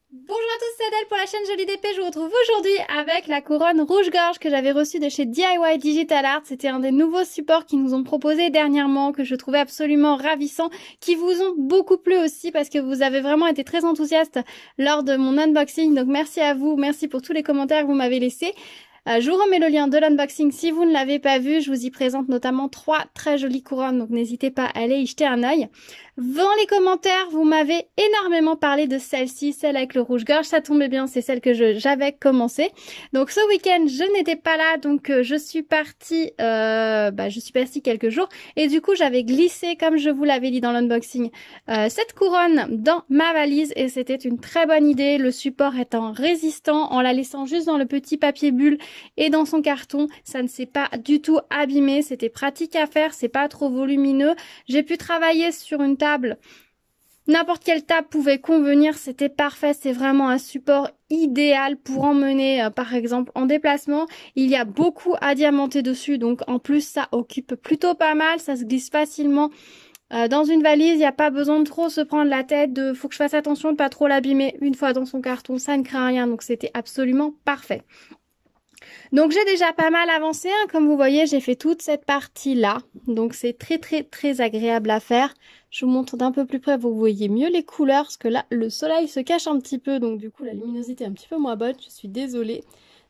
Bonjour à tous, c'est Adèle pour la chaîne Jolie DP. Je vous retrouve aujourd'hui avec la couronne rouge-gorge que j'avais reçue de chez DIY Digital Art. C'était un des nouveaux supports qu'ils nous ont proposé dernièrement, que je trouvais absolument ravissant, qui vous ont beaucoup plu aussi parce que vous avez vraiment été très enthousiastes lors de mon unboxing. Donc merci à vous, merci pour tous les commentaires que vous m'avez laissés. Je vous remets le lien de l'unboxing si vous ne l'avez pas vu. Je vous y présente notamment 3 très jolies couronnes, donc n'hésitez pas à aller y jeter un œil. Dans les commentaires, vous m'avez énormément parlé de celle-ci, celle avec le rouge-gorge. Ça tombait bien, c'est celle que j'avais commencé. Donc ce week-end, je n'étais pas là, donc je suis partie quelques jours. Et du coup, j'avais glissé, comme je vous l'avais dit dans l'unboxing, cette couronne dans ma valise. Et c'était une très bonne idée, le support étant résistant, en la laissant juste dans le petit papier bulle et dans son carton. Ça ne s'est pas du tout abîmé, c'était pratique à faire, c'est pas trop volumineux. J'ai pu travailler sur une table. N'importe quelle table pouvait convenir, c'était parfait, c'est vraiment un support idéal pour emmener par exemple en déplacement. Il y a beaucoup à diamanter dessus, donc en plus ça occupe plutôt pas mal, ça se glisse facilement. Dans une valise, il n'y a pas besoin de trop se prendre la tête, faut que je fasse attention de pas trop l'abîmer. Une fois dans son carton, ça ne craint rien, donc c'était absolument parfait. Donc j'ai déjà pas mal avancé, hein. Comme vous voyez, j'ai fait toute cette partie-là. Donc c'est très agréable à faire. Je vous montre d'un peu plus près, vous voyez mieux les couleurs, parce que là, le soleil se cache un petit peu, donc du coup, la luminosité est un petit peu moins bonne, je suis désolée.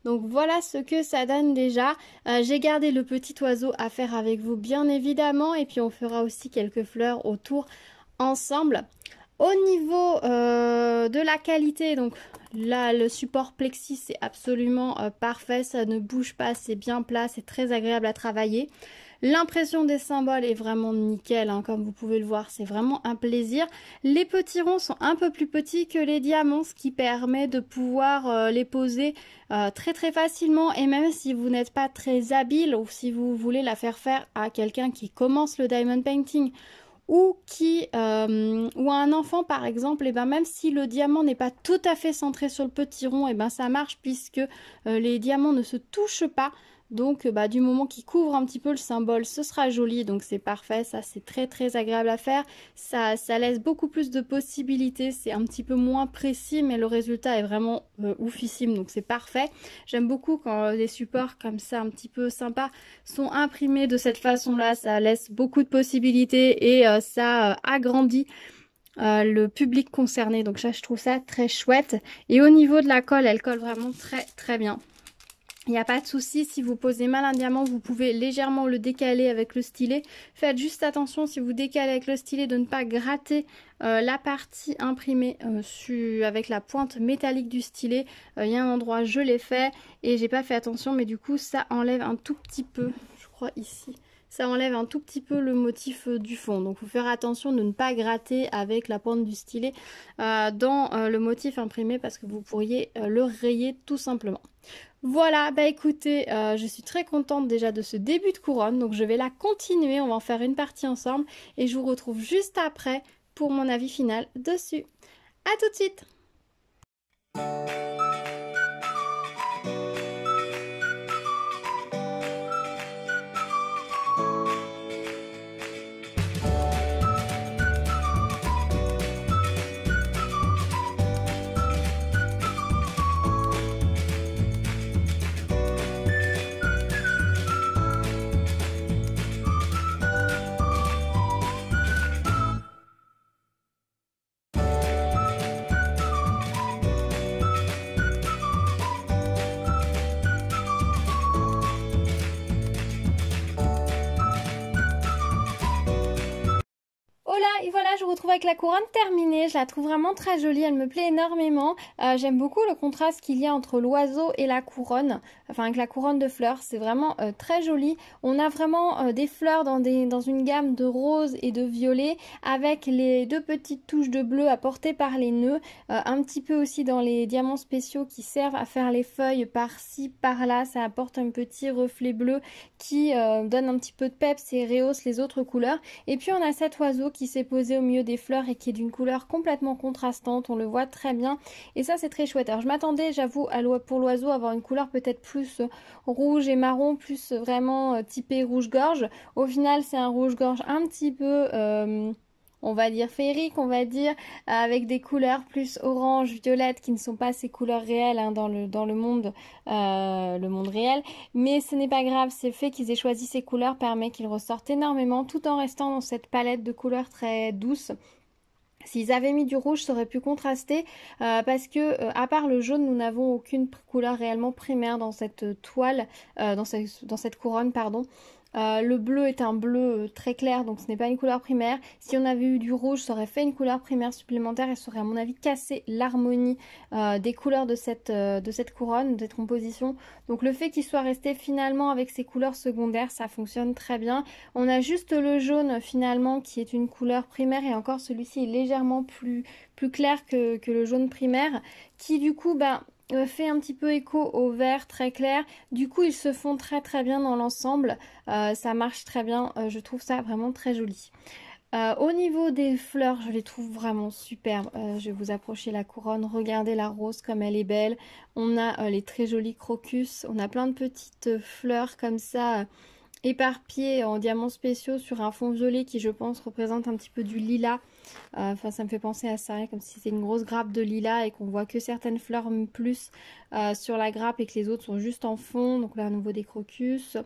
Donc voilà ce que ça donne déjà. J'ai gardé le petit oiseau à faire avec vous, bien évidemment, et puis on fera aussi quelques fleurs autour ensemble. Au niveau de la qualité, donc là le support plexi c'est absolument parfait, ça ne bouge pas, c'est bien plat, c'est très agréable à travailler. L'impression des symboles est vraiment nickel, hein, comme vous pouvez le voir, c'est vraiment un plaisir. Les petits ronds sont un peu plus petits que les diamants, ce qui permet de pouvoir les poser très facilement. Et même si vous n'êtes pas très habile ou si vous voulez la faire faire à quelqu'un qui commence le diamond painting, ou un enfant par exemple, et ben même si le diamant n'est pas tout à fait centré sur le petit rond, et ben ça marche puisque les diamants ne se touchent pas. Donc du moment qu'il couvre un petit peu le symbole, ce sera joli, donc c'est parfait, ça c'est très agréable à faire. Ça laisse beaucoup plus de possibilités, c'est un petit peu moins précis, mais le résultat est vraiment oufissime, donc c'est parfait. J'aime beaucoup quand des supports comme ça, un petit peu sympas, sont imprimés de cette façon-là, ça laisse beaucoup de possibilités et ça agrandit le public concerné, donc ça je trouve ça très chouette. Et au niveau de la colle, elle colle vraiment très bien. Il n'y a pas de souci, si vous posez mal un diamant, vous pouvez légèrement le décaler avec le stylet. Faites juste attention, si vous décalez avec le stylet, de ne pas gratter la partie imprimée avec la pointe métallique du stylet. Il y a un endroit, je l'ai fait et j'ai pas fait attention, mais du coup ça enlève un tout petit peu, je crois ici. Ça enlève un tout petit peu le motif du fond. Donc il faut faire attention de ne pas gratter avec la pointe du stylet dans le motif imprimé parce que vous pourriez le rayer tout simplement. Voilà, bah écoutez, je suis très contente déjà de ce début de couronne, donc je vais la continuer, on va en faire une partie ensemble et je vous retrouve juste après pour mon avis final dessus. À tout de suite! Et voilà, je vous retrouve avec la couronne terminée. Je la trouve vraiment très jolie, elle me plaît énormément. J'aime beaucoup le contraste qu'il y a entre l'oiseau et la couronne, enfin avec la couronne de fleurs. C'est vraiment très joli. On a vraiment des fleurs dans une gamme de rose et de violet avec les deux petites touches de bleu apportées par les nœuds. Un petit peu aussi dans les diamants spéciaux qui servent à faire les feuilles par-ci, par-là. Ça apporte un petit reflet bleu qui donne un petit peu de peps et rehausse les autres couleurs. Et puis on a cet oiseau qui s'est posé au milieu des fleurs et qui est d'une couleur complètement contrastante, on le voit très bien et ça c'est très chouette. Alors je m'attendais, j'avoue, pour l'oiseau avoir une couleur peut-être plus rouge et marron, plus vraiment typé rouge-gorge. Au final c'est un rouge-gorge un petit peu on va dire féeriques, on va dire, avec des couleurs plus orange, violette, qui ne sont pas ces couleurs réelles hein, dans le monde réel. Mais ce n'est pas grave, c'est le fait qu'ils aient choisi ces couleurs permet qu'ils ressortent énormément, tout en restant dans cette palette de couleurs très douce. S'ils avaient mis du rouge, ça aurait pu contraster parce que, à part le jaune, nous n'avons aucune couleur réellement primaire dans cette toile, dans cette couronne, pardon. Le bleu est un bleu très clair, donc ce n'est pas une couleur primaire. Si on avait eu du rouge, ça aurait fait une couleur primaire supplémentaire et ça aurait à mon avis cassé l'harmonie des couleurs de cette couronne, de cette composition. Donc le fait qu'il soit resté finalement avec ces couleurs secondaires, ça fonctionne très bien. On a juste le jaune finalement qui est une couleur primaire et encore celui-ci est légèrement plus clair que le jaune primaire qui du coup fait un petit peu écho au vert très clair. Du coup, ils se font très très bien dans l'ensemble. Ça marche très bien. Je trouve ça vraiment très joli. Au niveau des fleurs, je les trouve vraiment superbes. Je vais vous approcher la couronne. Regardez la rose comme elle est belle. On a les très jolis crocus. On a plein de petites fleurs comme ça éparpillées en diamants spéciaux sur un fond violet qui je pense représente un petit peu du lilas. Enfin ça me fait penser à ça, hein, comme si c'était une grosse grappe de lilas et qu'on voit que certaines fleurs plus sur la grappe et que les autres sont juste en fond. Donc là à nouveau des crocus.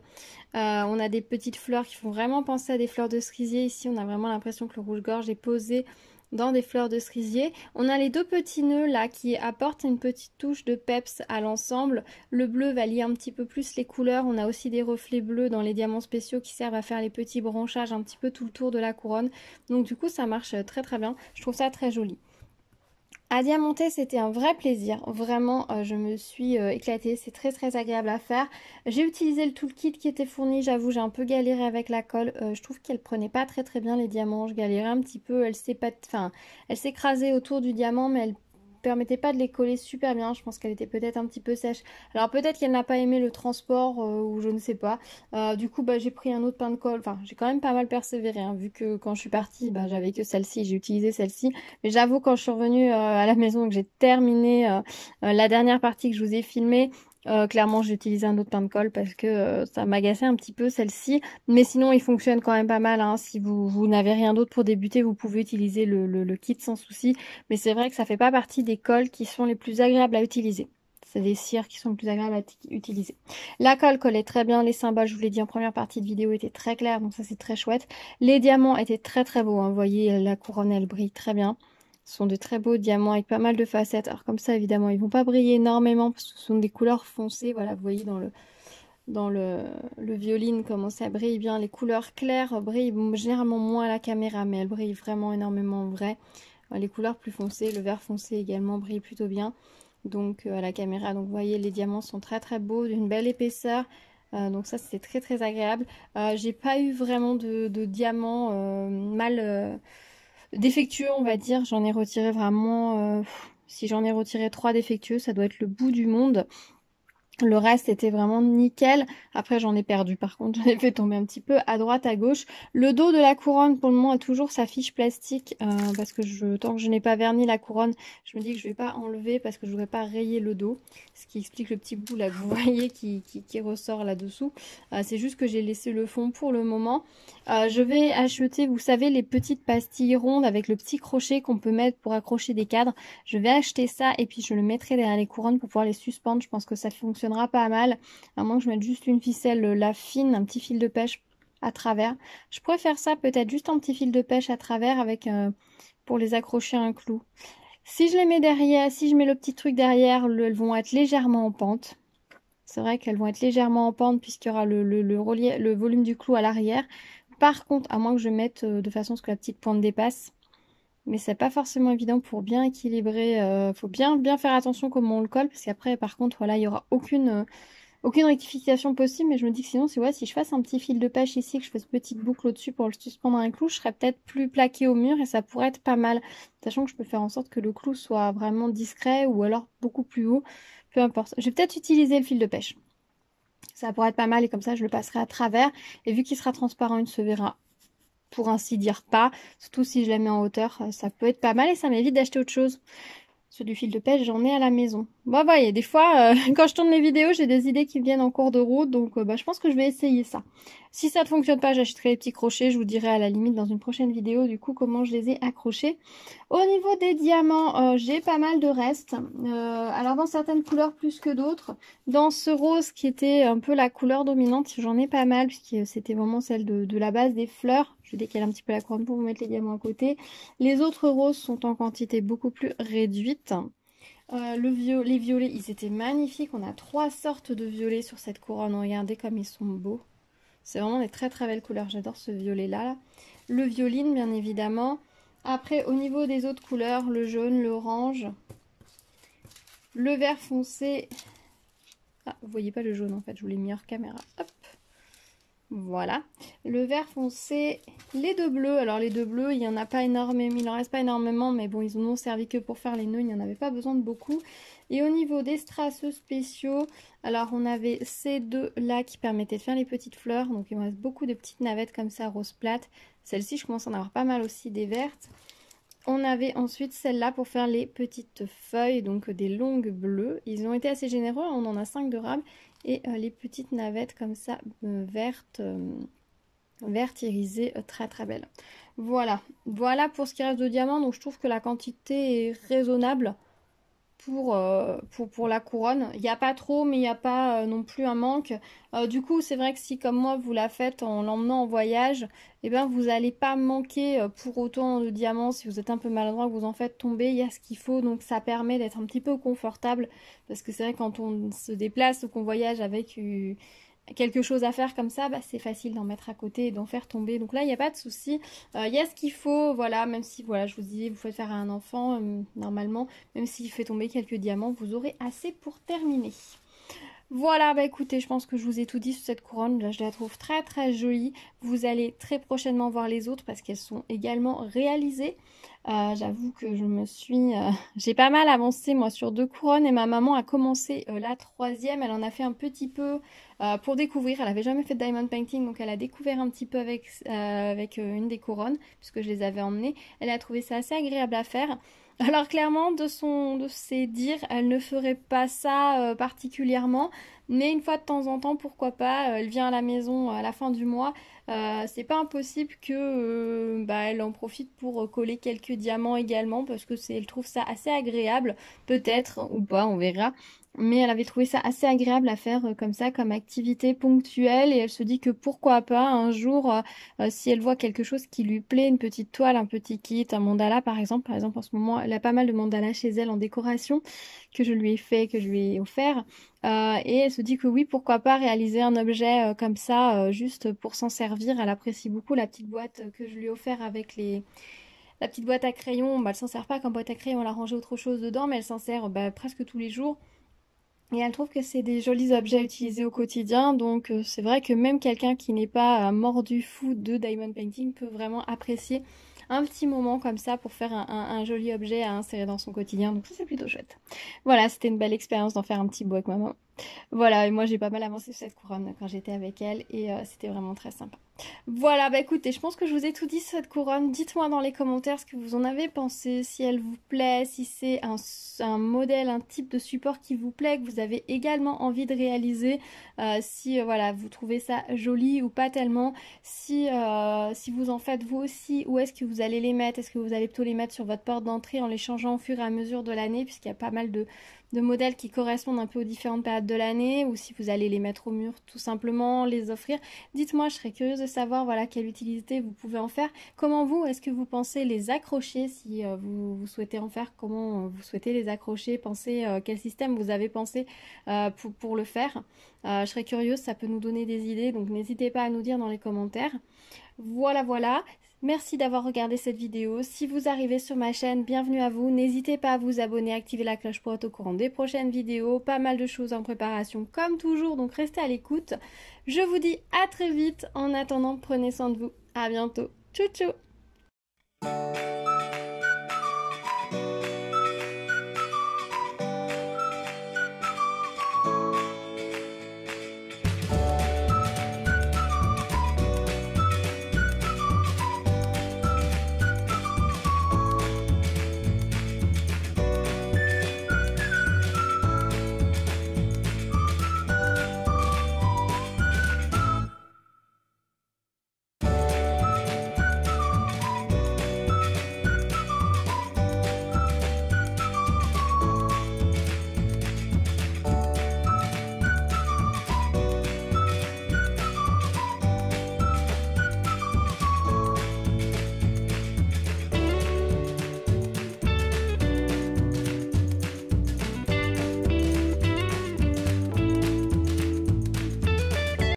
On a des petites fleurs qui font vraiment penser à des fleurs de cerisier. Ici on a vraiment l'impression que le rouge-gorge est posé dans des fleurs de cerisier. On a les deux petits nœuds là qui apportent une petite touche de peps à l'ensemble. Le bleu va lier un petit peu plus les couleurs. On a aussi des reflets bleus dans les diamants spéciaux qui servent à faire les petits branchages un petit peu tout le tour de la couronne. Donc du coup ça marche très très bien. Je trouve ça très joli. À diamanter, c'était un vrai plaisir. Vraiment, je me suis éclatée. C'est très très agréable à faire. J'ai utilisé le toolkit qui était fourni. J'avoue, j'ai un peu galéré avec la colle. Je trouve qu'elle prenait pas très très bien les diamants. Je galérais un petit peu. Elle s'écrasait autour du diamant, mais elle permettait pas de les coller super bien. Je pense qu'elle était peut-être un petit peu sèche. Alors peut-être qu'elle n'a pas aimé le transport ou je ne sais pas. Du coup, j'ai pris un autre pain de colle. Enfin, j'ai quand même pas mal persévéré, hein, vu que quand je suis partie, j'avais que celle-ci. J'ai utilisé celle-ci. Mais j'avoue, quand je suis revenue à la maison et que j'ai terminé la dernière partie que je vous ai filmée, clairement j'ai utilisé un autre pain de colle parce que ça m'agaçait un petit peu celle-ci, mais sinon il fonctionne quand même pas mal hein. Si vous n'avez rien d'autre pour débuter, vous pouvez utiliser le kit sans souci, mais c'est vrai que ça fait pas partie des colles qui sont les plus agréables à utiliser. C'est des cires qui sont les plus agréables à utiliser. La colle collait très bien, les symboles, je vous l'ai dit en première partie de vidéo, étaient très clairs, donc ça c'est très chouette. Les diamants étaient très très beaux, hein. Vous voyez la couronne elle brille très bien. Ce sont de très beaux diamants avec pas mal de facettes. Alors comme ça, évidemment, ils vont pas briller énormément parce que ce sont des couleurs foncées. Voilà, vous voyez dans le violine comment ça brille bien. Les couleurs claires brillent généralement moins à la caméra, mais elles brillent vraiment énormément en vrai. Les couleurs plus foncées, le vert foncé également brille plutôt bien. Donc à la caméra, donc vous voyez, les diamants sont très très beaux, d'une belle épaisseur. Donc ça, c'est très très agréable. J'ai pas eu vraiment de diamants mal... défectueux, on va dire. J'en ai retiré vraiment... si j'en ai retiré 3 défectueux, ça doit être le bout du monde. Le reste était vraiment nickel. Après, j'en ai perdu. Par contre, j'en ai fait tomber un petit peu à droite, à gauche. Le dos de la couronne, pour le moment, a toujours sa fiche plastique. Parce que tant que je n'ai pas verni la couronne, je me dis que je ne vais pas enlever parce que je ne voudrais pas rayer le dos. Ce qui explique le petit bout là que vous voyez qui ressort là-dessous. C'est juste que j'ai laissé le fond pour le moment. Je vais acheter, vous savez, les petites pastilles rondes avec le petit crochet qu'on peut mettre pour accrocher des cadres. Je vais acheter ça et puis je le mettrai derrière les couronnes pour pouvoir les suspendre. Je pense que ça fonctionnera pas mal, à moins que je mette juste une ficelle là fine, un petit fil de pêche à travers. Je pourrais faire ça, peut-être juste un petit fil de pêche à travers avec pour les accrocher à un clou. Si je les mets derrière, si je mets le petit truc derrière, elles vont être légèrement en pente. C'est vrai qu'elles vont être légèrement en pente puisqu'il y aura le volume du clou à l'arrière. Par contre, à moins que je mette de façon à ce que la petite pointe dépasse, mais c'est pas forcément évident pour bien équilibrer. Faut bien faire attention comment on le colle, parce qu'après, par contre, voilà, il y aura aucune rectification possible. Mais je me dis que sinon, si je fasse un petit fil de pêche ici, que je fasse une petite boucle au-dessus pour le suspendre à un clou, je serais peut-être plus plaqué au mur et ça pourrait être pas mal. Sachant que je peux faire en sorte que le clou soit vraiment discret ou alors beaucoup plus haut, peu importe. Je vais peut-être utiliser le fil de pêche. Ça pourrait être pas mal et comme ça, je le passerai à travers. Et vu qu'il sera transparent, il ne se verra pour ainsi dire pas, surtout si je la mets en hauteur, ça peut être pas mal et ça m'évite d'acheter autre chose. Ceux du fil de pêche, j'en ai à la maison. Bon, bah, il y a des fois, quand je tourne les vidéos, j'ai des idées qui viennent en cours de route, donc bah, je pense que je vais essayer ça. Si ça ne fonctionne pas, j'achèterai les petits crochets, je vous dirai à la limite dans une prochaine vidéo, du coup, comment je les ai accrochés. Au niveau des diamants, j'ai pas mal de restes. Alors, dans certaines couleurs plus que d'autres. Dans ce rose qui était un peu la couleur dominante, j'en ai pas mal, puisque c'était vraiment celle de la base des fleurs. Je vais décaler un petit peu la couronne pour vous mettre les diamants à côté. Les autres roses sont en quantité beaucoup plus réduite. Les violets, ils étaient magnifiques. On a 3 sortes de violets sur cette couronne. Regardez comme ils sont beaux. C'est vraiment des très très belles couleurs. J'adore ce violet-là. Là. Le violine, bien évidemment. Après, au niveau des autres couleurs, le jaune, l'orange, le vert foncé. Ah, vous voyez pas le jaune en fait, je vous l'ai mis hors caméra. Hop. Voilà, le vert foncé, les deux bleus. Alors les deux bleus, il n'y en a pas énormément, il n'en reste pas énormément, mais bon, ils n'ont servi que pour faire les nœuds, il n'y en avait pas besoin de beaucoup. Et au niveau des strass spéciaux, alors on avait ces deux là qui permettaient de faire les petites fleurs. Donc il me reste beaucoup de petites navettes comme ça, rose plate. Celle-ci, je commence à en avoir pas mal aussi des vertes. On avait ensuite celle-là pour faire les petites feuilles, donc des longues bleues. Ils ont été assez généreux, on en a 5 de rame. Et les petites navettes comme ça, vertes irisées, très très belles. Voilà, voilà pour ce qui reste de diamants. Donc je trouve que la quantité est raisonnable pour la couronne. Il n'y a pas trop, mais il n'y a pas non plus un manque. Du coup, c'est vrai que si, comme moi, vous la faites en l'emmenant en voyage, eh ben, vous n'allez pas manquer pour autant de diamants. Si vous êtes un peu maladroit, que vous en faites tomber, il y a ce qu'il faut. Donc, ça permet d'être un petit peu confortable. Parce que c'est vrai, quand on se déplace ou qu'on voyage avec quelque chose à faire comme ça, bah, c'est facile d'en mettre à côté et d'en faire tomber. Donc là, il n'y a pas de souci. Il y a ce qu'il faut, voilà, même si, voilà, je vous disais, vous faites faire à un enfant, normalement, même s'il fait tomber quelques diamants, vous aurez assez pour terminer. Voilà, bah écoutez, je pense que je vous ai tout dit sur cette couronne. Là, je la trouve très très jolie. Vous allez très prochainement voir les autres parce qu'elles sont également réalisées. J'avoue que j'ai pas mal avancé moi sur 2 couronnes et ma maman a commencé la 3e. Elle en a fait un petit peu pour découvrir. Elle avait jamais fait de diamond painting, donc elle a découvert un petit peu avec une des couronnes puisque je les avais emmenées. Elle a trouvé ça assez agréable à faire. Alors clairement, de ses dires, elle ne ferait pas ça particulièrement, mais une fois de temps en temps, pourquoi pas, elle vient à la maison à la fin du mois, c'est pas impossible que elle en profite pour coller quelques diamants également, parce que elle trouve ça assez agréable, peut-être, ou pas, on verra. Mais elle avait trouvé ça assez agréable à faire comme ça, comme activité ponctuelle, et elle se dit que pourquoi pas un jour, si elle voit quelque chose qui lui plaît, une petite toile, un petit kit, un mandala par exemple en ce moment, elle a pas mal de mandalas chez elle en décoration que je lui ai fait, que je lui ai offert, et elle se dit que oui, pourquoi pas réaliser un objet comme ça, juste pour s'en servir. Elle apprécie beaucoup la petite boîte que je lui ai offert avec la petite boîte à crayons. Bah, elle s'en sert pas comme boîte à crayons, elle a rangé autre chose dedans, mais elle s'en sert presque tous les jours. Et elle trouve que c'est des jolis objets à utiliser au quotidien, donc c'est vrai que même quelqu'un qui n'est pas mordu fou de diamond painting peut vraiment apprécier un petit moment comme ça pour faire un joli objet à insérer dans son quotidien, donc ça c'est plutôt chouette. Voilà, c'était une belle expérience d'en faire un petit bout avec maman. Voilà, et moi j'ai pas mal avancé sur cette couronne quand j'étais avec elle et c'était vraiment très sympa. Voilà, bah écoutez, je pense que je vous ai tout dit sur cette couronne. Dites-moi dans les commentaires ce que vous en avez pensé, si elle vous plaît, si c'est un modèle, un type de support qui vous plaît, que vous avez également envie de réaliser, si voilà, vous trouvez ça joli ou pas tellement, si vous en faites vous aussi, où est-ce que vous allez les mettre, est-ce que vous allez plutôt les mettre sur votre porte d'entrée en les changeant au fur et à mesure de l'année, puisqu'il y a pas mal de modèles qui correspondent un peu aux différentes périodes de l'année, ou si vous allez les mettre au mur tout simplement, les offrir. Dites-moi, je serais curieuse de savoir voilà, quelle utilité vous pouvez en faire. Comment vous, est-ce que vous pensez les accrocher si vous souhaitez en faire, comment vous souhaitez les accrocher, pensez quel système vous avez pensé pour le faire. Je serais curieuse, ça peut nous donner des idées, donc n'hésitez pas à nous dire dans les commentaires. Voilà, voilà. Merci d'avoir regardé cette vidéo. Si vous arrivez sur ma chaîne, bienvenue à vous. N'hésitez pas à vous abonner, activer la cloche pour être au courant des prochaines vidéos. Pas mal de choses en préparation comme toujours, donc restez à l'écoute. Je vous dis à très vite. En attendant, prenez soin de vous. À bientôt. Tchou tchou.